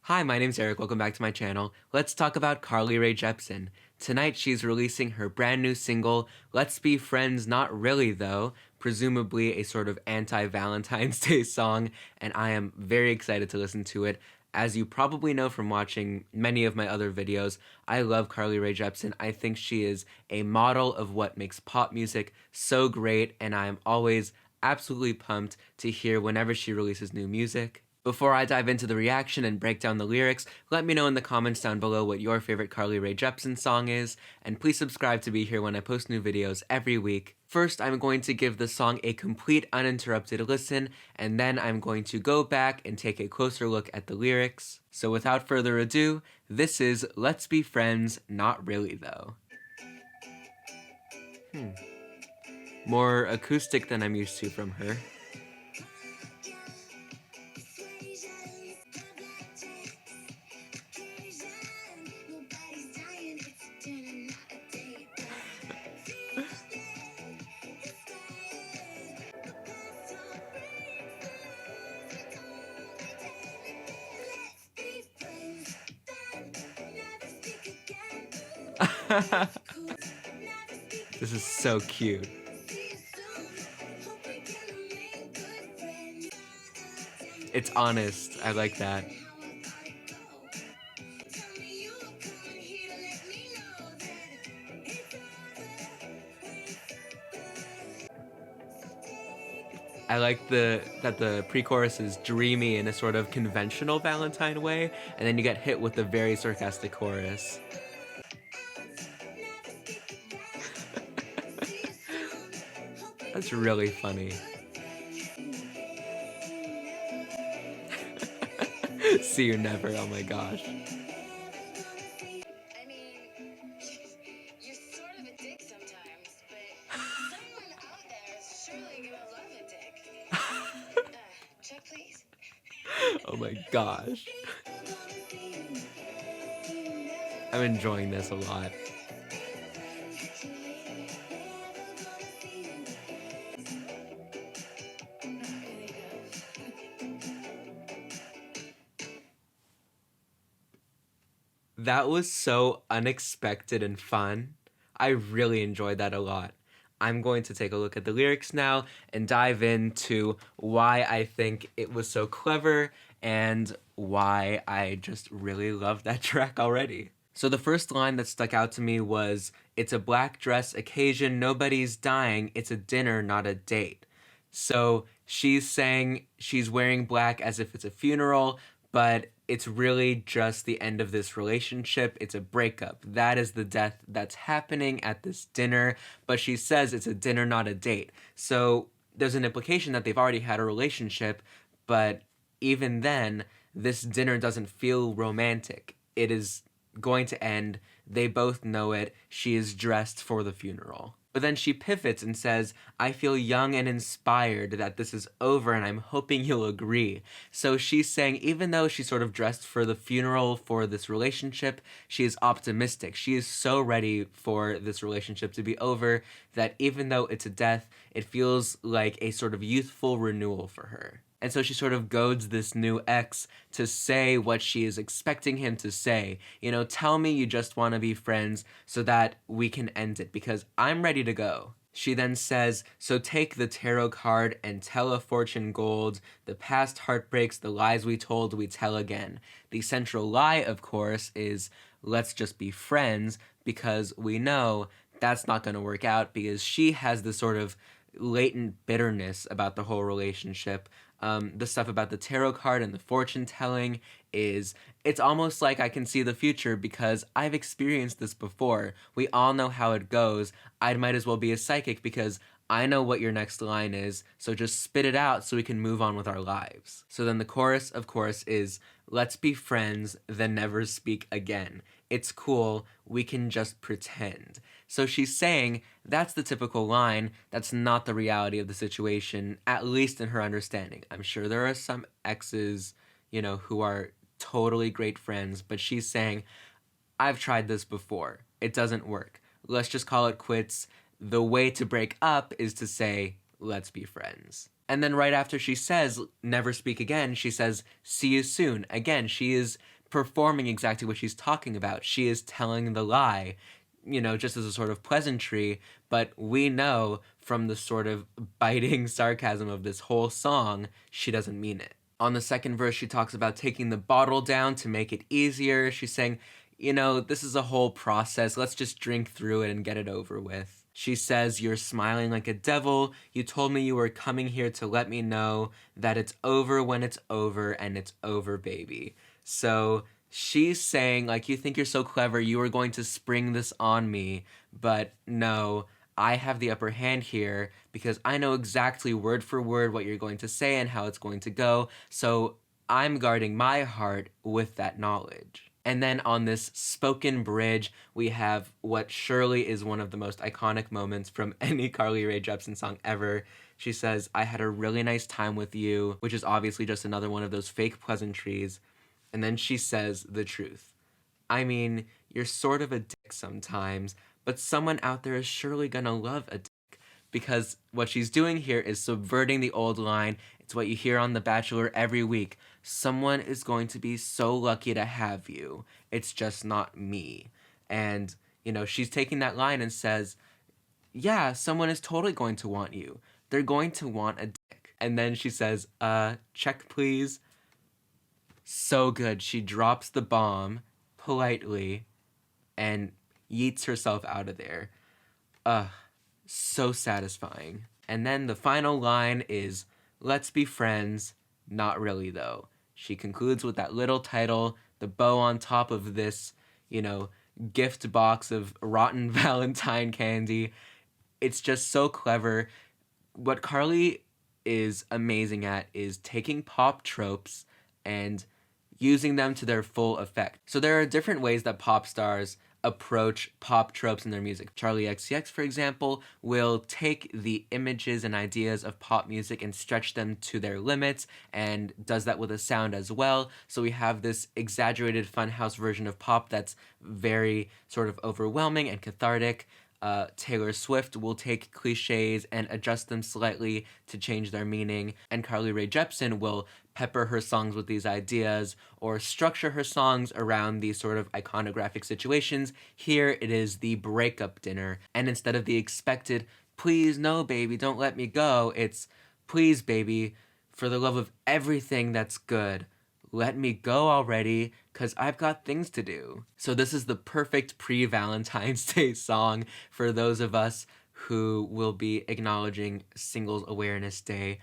Hi, my name's Eric. Welcome back to my channel. Let's talk about Carly Rae Jepsen. Tonight she's releasing her brand new single, Let's Be Friends Not Really Though, presumably a sort of anti-Valentine's Day song, and I am very excited to listen to it. As you probably know from watching many of my other videos, I love Carly Rae Jepsen. I think she is a model of what makes pop music so great, and I am always absolutely pumped to hear whenever she releases new music. Before I dive into the reaction and break down the lyrics, let me know in the comments down below what your favorite Carly Rae Jepsen song is, and please subscribe to be here when I post new videos every week. First, I'm going to give the song a complete uninterrupted listen, and then I'm going to go back and take a closer look at the lyrics. So without further ado, this is Let's Be Friends, Not Really Though. More acoustic than I'm used to from her. This is so cute. It's honest. I like that. I like that the pre-chorus is dreamy in a sort of conventional Valentine way, and then you get hit with the very sarcastic chorus. That's really funny. See you never, oh my gosh. I mean, you're sort of a dick sometimes, but someone out there is surely gonna love a dick. Check, please. Oh my gosh. I'm enjoying this a lot. That was so unexpected and fun. I really enjoyed that a lot. I'm going to take a look at the lyrics now and dive into why I think it was so clever and why I just really love that track already. So the first line that stuck out to me was, "It's a black dress occasion, nobody's dying, it's a dinner, not a date." So she's saying she's wearing black as if it's a funeral, but it's really just the end of this relationship. It's a breakup. That is the death that's happening at this dinner, but she says it's a dinner, not a date. So there's an implication that they've already had a relationship, but even then, this dinner doesn't feel romantic. It is going to end. They both know it. She is dressed for the funeral. But then she pivots and says, "I feel young and inspired that this is over and I'm hoping you'll agree." So she's saying even though she's sort of dressed for the funeral for this relationship, she is optimistic. She is so ready for this relationship to be over that even though it's a death, it feels like a sort of youthful renewal for her. And so she sort of goads this new ex to say what she is expecting him to say. You know, tell me you just want to be friends so that we can end it because I'm ready to go. She then says, "So take the tarot card and tell a fortune gold. The past heartbreaks, the lies we told, we tell again." The central lie, of course, is let's just be friends because we know that's not going to work out because she has this sort of latent bitterness about the whole relationship. The stuff about the tarot card and the fortune telling is, it's almost like I can see the future because I've experienced this before. We all know how it goes. I might as well be a psychic because I know what your next line is, so just spit it out so we can move on with our lives. So then the chorus, of course, is, "Let's be friends, then never speak again. It's cool, we can just pretend." So she's saying that's the typical line, that's not the reality of the situation, at least in her understanding. I'm sure there are some exes, who are totally great friends, but she's saying, I've tried this before. It doesn't work. Let's just call it quits. The way to break up is to say, let's be friends. And then right after she says, never speak again, she says, see you soon. Again, she is performing exactly what she's talking about. She is telling the lie, just as a sort of pleasantry, but we know from the sort of biting sarcasm of this whole song, she doesn't mean it. On the second verse, she talks about taking the bottle down to make it easier. She's saying, this is a whole process. Let's just drink through it and get it over with. She says, you're smiling like a devil. You told me you were coming here to let me know that it's over when it's over, and it's over, baby. So she's saying, like, you think you're so clever, you were going to spring this on me, but no, I have the upper hand here because I know exactly word for word what you're going to say and how it's going to go, so I'm guarding my heart with that knowledge. And then on this spoken bridge, we have what surely is one of the most iconic moments from any Carly Rae Jepsen song ever. She says, I had a really nice time with you, which is obviously just another one of those fake pleasantries. And then she says the truth. I mean, you're sort of a dick sometimes, but someone out there is surely gonna love a dick. Because what she's doing here is subverting the old line. It's what you hear on The Bachelor every week. Someone is going to be so lucky to have you. It's just not me. And, she's taking that line and says, yeah, someone is totally going to want you. They're going to want a dick. And then she says, check please. So good. She drops the bomb politely and yeets herself out of there. So satisfying. And then the final line is, let's be friends. Not really, though. She concludes with that little title, the bow on top of this, gift box of rotten Valentine candy. It's just so clever. What Carly is amazing at is taking pop tropes and using them to their full effect. So there are different ways that pop stars approach pop tropes in their music. Charli XCX, for example, will take the images and ideas of pop music and stretch them to their limits, and does that with a sound as well. So we have this exaggerated funhouse version of pop that's very sort of overwhelming and cathartic. Taylor Swift will take cliches and adjust them slightly to change their meaning, and Carly Rae Jepsen will pepper her songs with these ideas or structure her songs around these sort of iconographic situations. Here it is the breakup dinner, and instead of the expected, please no baby, don't let me go, it's please baby, for the love of everything that's good, let me go already, because I've got things to do. So this is the perfect pre-Valentine's Day song for those of us who will be acknowledging Singles Awareness Day.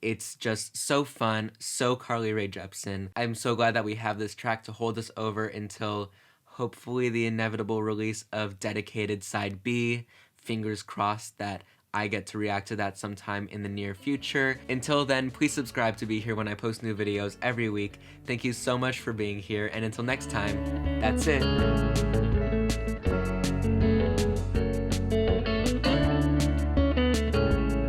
It's just so fun, so Carly Rae Jepsen. I'm so glad that we have this track to hold us over until hopefully the inevitable release of Dedicated Side B. Fingers crossed that I get to react to that sometime in the near future. Until then, please subscribe to be here when I post new videos every week. Thank you so much for being here, and until next time, that's it.